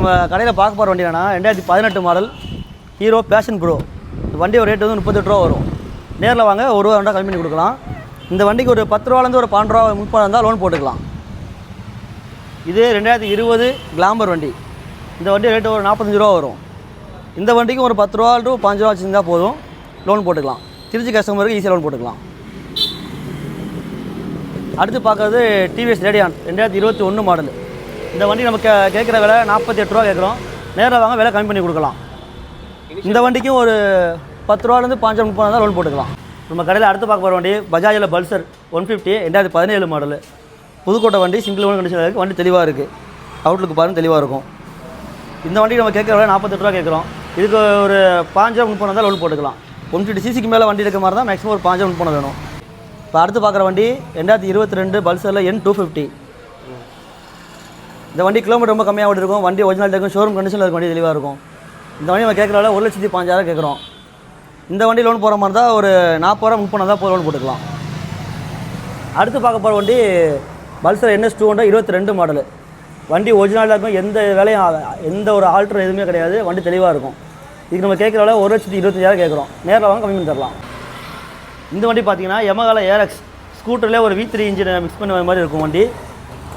நம்ம கடையில் பார்க்க போகிற வண்டி என்னன்னா 2018 மாடல் ஹீரோ பேஷன் ப்ரோ. இந்த வண்டியோட ரேட் வந்து 38 ரூபா வரும். நேரில் வாங்க ஒரு ரூபா கம்மி பண்ணி கொடுக்கலாம். இந்த வண்டிக்கு ஒரு 10 ரூபாலேருந்து ஒரு 12 ரூபா 30 இருந்தால் லோன் போட்டுக்கலாம். இது 2020 கிளாம்பர் வண்டி. இந்த வண்டி ரேட்டு ஒரு 45 ரூபா வரும். இந்த வண்டிக்கும் ஒரு 10 ரூபா டு 5 ரூபா வச்சுருந்தால் போதும், லோன் போட்டுக்கலாம். திருச்சி கஸ்டமருக்கு ஈஸியாக லோன் போட்டுக்கலாம். அடுத்து பார்க்குறது டிவிஎஸ் ரேடியான் 2021 மாடல். இந்த வண்டி நமக்கு கேட்குற விலை 48 ரூபா கேட்குறோம். நேரில் வாங்க விலை கம்மி பண்ணி கொடுக்கலாம். இந்த வண்டிக்கும் ஒரு 10 ரூபாலேருந்து 5 ரூபா 30 தான் லோன் போட்டுக்கலாம். நம்ம கடையில் அடுத்து பார்க்க போகிற வண்டி பஜாஜில் பல்சர் 150 2017 மாடல். புதுக்கோட்டை வண்டி, சிங்கிள் ஓன் கண்டிஷனில் இருக்குது. வண்டி தெளிவாக இருக்குது. அவுட்லுக்கு பாருங்கள் தெளிவாக இருக்கும். இந்த வண்டிக்கு நம்ம கேட்குற விலை 48 ரூபா கேட்குறோம். இதுக்கு ஒரு 5 ரூபா 30 தான் லோன் போட்டுக்கலாம். 150 சிசிக்கு மேலே வண்டி இருக்க மாதிரி தான் மேக்ஸிமம் ஒரு 5 ரூபா 30 வேணும். இப்போ அடுத்து பார்க்குற வண்டி 2022 பல்சரில் N250. இந்த வண்டி கிலோமீட்டர் ரொம்ப கம்மியாக ஓடி இருக்கும். வண்டி ஒரிஜினல் இருக்கும், ஷோரூம் கண்டிஷனில் இருக்கும், வண்டி தெளிவாக இருக்கும். இந்த வண்டி நம்ம கேட்குற விலை 1,05,000 கேட்குறோம். இந்த வண்டி லோன் போகிற மாதிரி தான் ஒரு 40 ரூபா 30 தான் லோன் போட்டுக்கலாம். அடுத்து பார்க்க போகிற வண்டி பல்சர் NS200 22 மாடல். வண்டி ஒரிஜினலாக இருக்கும், எந்த வேலையும் எந்த ஒரு ஆல்ட்ரு எதுவுமே கிடையாது. வண்டி தெளிவாக இருக்கும். இதுக்கு நம்ம கேட்குற விலை 1,25,000 கேட்குறோம். நேரில் வாங்க கம்மி பண்ணி தரலாம். இந்த வண்டி பார்த்தீங்கன்னா யமஹால ஏரக்ஸ் ஸ்கூட்டர்லேயே ஒரு V3 இன்ஜின் மிக்ஸ் பண்ண மாதிரி இருக்கும்.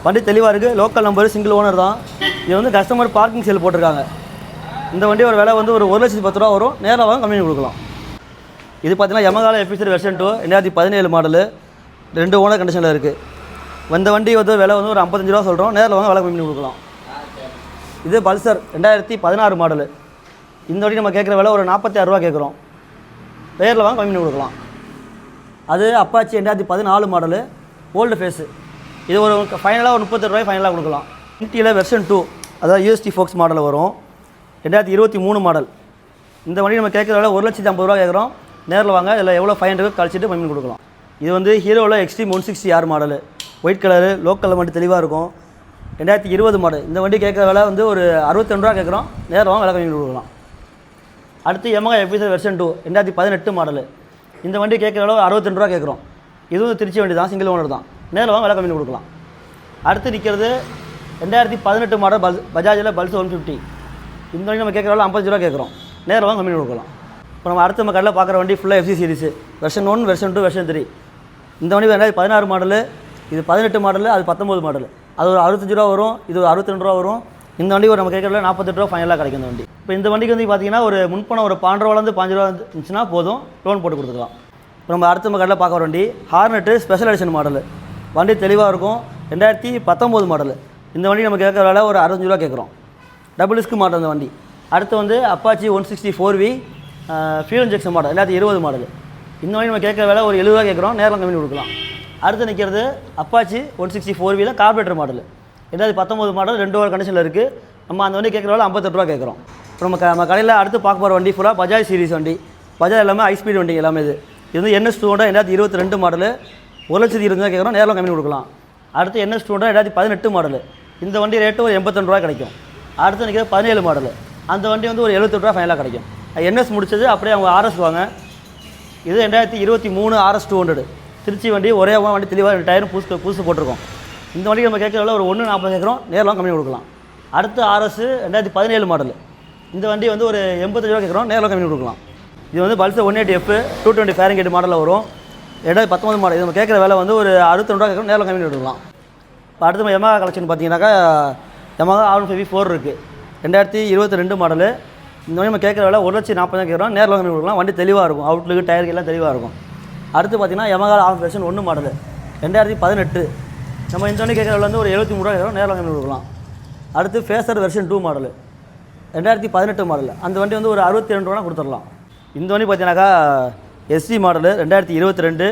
வண்டி தெளிவாக இருக்குது. லோக்கல் நம்பர், சிங்கிள் ஓனர் தான். இது வந்து கஸ்டமர் பார்க்கிங் சேல் போட்டிருக்காங்க. இந்த வண்டியோட விலை வந்து ஒரு 1,10,000 ரூபா வரும். நேரில் வாங்க கம்மி பண்ணி கொடுக்கலாம். இது பார்த்தீங்கன்னா யமஹால எஃபிசர் வெர்ஷன் 2 2017 மாடல். 2 ஓனர் கண்டிஷனில் இருக்குது. இந்த வண்டி வந்து விலை வந்து ஒரு 55 ரூபா சொல்கிறோம். நேரில் வாங்க விலை கம்மி பண்ணி கொடுக்கலாம். இது பல்சர் 2016 மாடல். இந்த வண்டி நம்ம கேட்குற விலை ஒரு 46 ரூபா கேட்குறோம். நேரில் வாங்க கம்மி பண்ணி கொடுக்கலாம். அது அப்பாச்சி 2014 மாடலு, ஓல்டு ஃபேஸு. இது ஒரு ஃபைனலாக ஒரு 38 ரூபாய் ஃபைனலாக கொடுக்கலாம். இன்டியில் வெர்ஷன் 2 அதாவது UST ஃபோக்ஸ் மாடலில் வரும். 2023 மாடல். இந்த வண்டி நம்ம கேட்குற விலை 1,50,000 ரூபா கேட்குறோம். நேரில் வாங்க இதில் எவ்வளோ 500 கழிச்சிட்டு கம்மி பண்ணி கொடுக்கலாம். இது வந்து ஹீரோவில் extreme 160R model, white colour, local வண்டி தெளிவாக இருக்கும். 2020 மாடல். இந்த வண்டி கேட்குற விலை வந்து ஒரு 62 ரூபா கேட்குறோம். நேரில் வாங்க விலை கம்மி பண்ணி கொடுக்கலாம். அடுத்து யமஹா எஃபிசர் வெர்ஷன் 2 2018 மாடலு. இந்த வண்டி கேட்குற விலை 62 ரூபா கேட்குறோம். இதுவும் திருச்சி வண்டி தான், சிங்கிள் ஓனர் தான். நேரில் வாங்க விலை கம்மி கொடுக்கலாம். அடுத்து நிற்கிறது 2018 மாடல் பஜாஜில் பல்சர் 150. இந்த வண்டி நம்ம கேட்குற விலை 50 ரூபா கேட்குறோம். நேரில் வாங்க கம்மி கொடுக்கலாம். இப்போ நம்ம அடுத்து நம்ம கடையில் பார்க்குற வண்டி ஃபுல்லாக FC series version 1, version 2, version 3. இந்த வண்டி 2016 மாடலு, இது 18 மாடலு, அது 19 மாடலு. அது ஒரு 65 ரூபா வரும், இது ஒரு 62 ரூபா வரும். இந்த வண்டி ஒரு நம்ம கேட்குற விலை 48 ரூபா ஃபைனலாக கிடைக்கும். இந்த வண்டி இப்போ இந்த வண்டிக்கு வந்து பார்த்தீங்கன்னா ஒரு முன்பணம் ஒரு 12 ரூபாலேருந்து 5 ரூபா இருந்துச்சுன்னா போதும், லோன் போட்டு கொடுத்துக்கலாம். இப்போ நம்ம அடுத்த நம்ம கடையில் பார்க்குற வண்டி ஹார்னெட்டு ஸ்பெஷல் எடிஷன் மாடலு. வண்டி தெளிவாக இருக்கும். 2019 மாடலு. இந்த வண்டி நம்ம கேட்குற விலை ஒரு 65 ரூபா கேட்குறோம். டபுள் டிஸ்க் மாடல் இந்த வண்டி. அடுத்து வந்து Apache 164V fuel injection model 2020 model. இந்த வண்டி நம்ம கேட்குற விலை ஒரு 70 ரூபா கேட்குறோம். நேரில் கம்மி கொடுக்கலாம். அடுத்து நிற்கிறது அப்பாச்சி 164Vயில் கார்பரேட்டர் மாடல் 2019 மாடல். 2 ஓவர் கண்டிஷனில் இருக்குது. நம்ம அந்த வண்டி கேட்குற விலை 58 ரூபா கேட்குறோம். இப்போ நம்ம கடையில் அடுத்து பார்க்க போகிற வண்டி ஃபுல்லாக பஜாஜ் சீரிஸ் வண்டி. பஜாஜ் எல்லாமே ஹை ஸ்பீட் வண்டி எல்லாமே. இது வந்து NS200 2022 மாடலு, 1,20,000 கேட்குறோம். நேரில் கம்மி கொடுக்கலாம். அடுத்து NS200 2018 மாடலு. இந்த வண்டி ரேட்டு ஒரு 82 ரூபா கிடைக்கும். அடுத்து நிற்கிறது 17 மாடலு. அந்த வண்டி வந்து ஒரு 78 ரூபா ஃபைனலாக கிடைக்கும். NS முடிச்சது அப்படியே அவங்க RS வாங்க. இது 2023 RS200 திருச்சி வண்டி. ஒரே வண்டி தெளிவாக டயரும் புதுசு போட்டிருக்கோம். இந்த வண்டிக்கு நம்ம கேட்குறதுல ஒரு 1,40 கேட்குறோம். நேரில் கம்மி கொடுக்கலாம். அடுத்து RS 2017 மாடலு. இந்த வண்டி வந்து ஒரு 85 ரூபா கேட்குறோம். நேரில் கம்மி கொடுக்கலாம். இது வந்து பல்சர் 180F 220 ஃபேரன்ஹீட் மாடலில் வரும். 2019 மாடல். இது நம்ம கேட்குற விலை வந்து ஒரு 62 ரூபா கேட்குறோம். நேரில் கம்மி கொடுக்கலாம். இப்போ அடுத்து நம்ம யமஹா கலெக்ஷன் பார்த்தீங்கன்னாக்கா யமஹா R150V4 இருக்குது. 2022 மாடலு. இந்த வண்டி நம்ம கேட்குற விலை 1,40,000 கேட்குறோம். நேரில் கம்மி கொடுக்கலாம். வண்டி தெளிவாக இருக்கும். அவுட்லுக்கு டயருக்கு எல்லாம் தெளிவாக இருக்கும். அடுத்து பார்த்தீங்கன்னா யமஹா R வெர்ஷன் 1 மாடலு 2018. நம்ம இந்த வண்டி கேட்குற விலை வந்து ஒரு 73 ரூபா கேட்குறோம். நேரில் கம்மி கொடுக்கலாம். அடுத்து ஃபேசர் வெர்ஷன் 2 மாடலு 2018 மாடலு. அந்த வண்டி வந்து ஒரு 62 ரூபா கொடுத்துடலாம். இந்த வண்டி பார்த்தீங்கன்னாக்கா SC மாடலு 2022.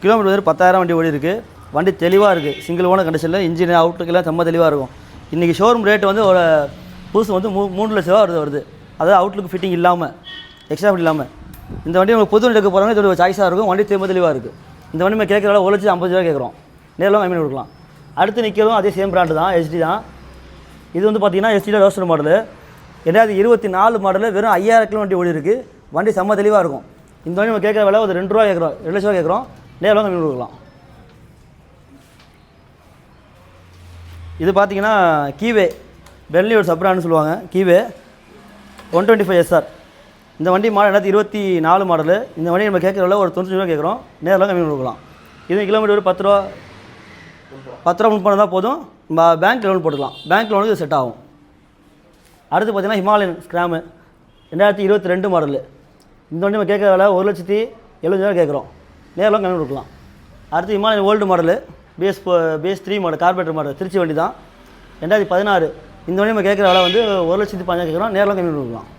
கிலோமீட்டர் 10,000 வண்டி ஓடி இருக்குது. வண்டி தெளிவாக இருக்குது. சிங்கிள் ஓனர் கண்டிஷனில். இன்ஜின் அவுட்லுக்கெல்லாம் செம்ம தெளிவாக இருக்கும். இன்றைக்கி ஷோரூம் ரேட்டு வந்து ஒரு புதுசு வந்து 3 லட்ச ரூபா வருது. அதாவது அவுட்லுக்கு ஃபிட்டிங் இல்லாமல், எக்ஸ்ட்ரா ஃபிட் இல்லாமல். இந்த வண்டி உங்களுக்கு புது வண்டி எடுக்க போகிறவங்க இது ஒரு சாய்ஸாக இருக்கும். வண்டி தெளிவாக இருக்குது. இந்த வண்டி நம்ம கேட்குற விலை 1,50,000 ரூபா கேட்குறோம். நேரில் கம்மி கொடுக்கலாம். அடுத்து நிற்கிறதும் அதே சேம் பிராண்டு தான், HD தான். இது வந்து பார்த்தீங்கன்னா SDயில் ரோஸ்டர் மாடலு 2024 மாடலு. வெறும் 5000 கிலோ வண்டி ஓடி இருக்குது. வண்டி செம்ம தெளிவாக இருக்கும். இந்த வண்டி நம்ம கேட்குற விலை ஒரு 2 ரூபா கேட்குறோம், 2 லட்ச ரூபா கேட்குறோம். நேரில் கம்மி கொடுக்கலாம். இது பார்த்தீங்கன்னா கீவே பென்லி ஒரு சப்ரான்னு சொல்லுவாங்க, கீவே 125 SR. இந்த வண்டி மாடல் 2024 மாடலு. இந்த வண்டி நம்ம கேட்குற விலை ஒரு 95 ரூபா கேட்குறோம். நேரில் கம்மி பண்ணி கொடுக்கலாம். இது கிலோமீட்டர் ஒரு 10 ரூபா முன்பணம் தான் போதும். நம்ம பேங்க் லோன் போட்டுக்கலாம். பேங்க் லோனுக்கு இது செட் ஆகும். அடுத்து பார்த்தீங்கன்னா ஹிமாலயன் ஸ்கிராமு 2022 மாடலு. இந்த வண்டி நம்ம கேட்குற விலை 1,70,70,000 கேட்குறோம். நேரில் கம்மி பண்ணி கொடுக்கலாம். அடுத்து Himalayan old model BS3 model carburettor model Trichy வண்டி தான் 2016. இந்த வண்டி நம்ம கேட்குற விலை வந்து 1,15,000 கேட்குறோம். நேரில் கம்மி பண்ணி கொடுக்கலாம்.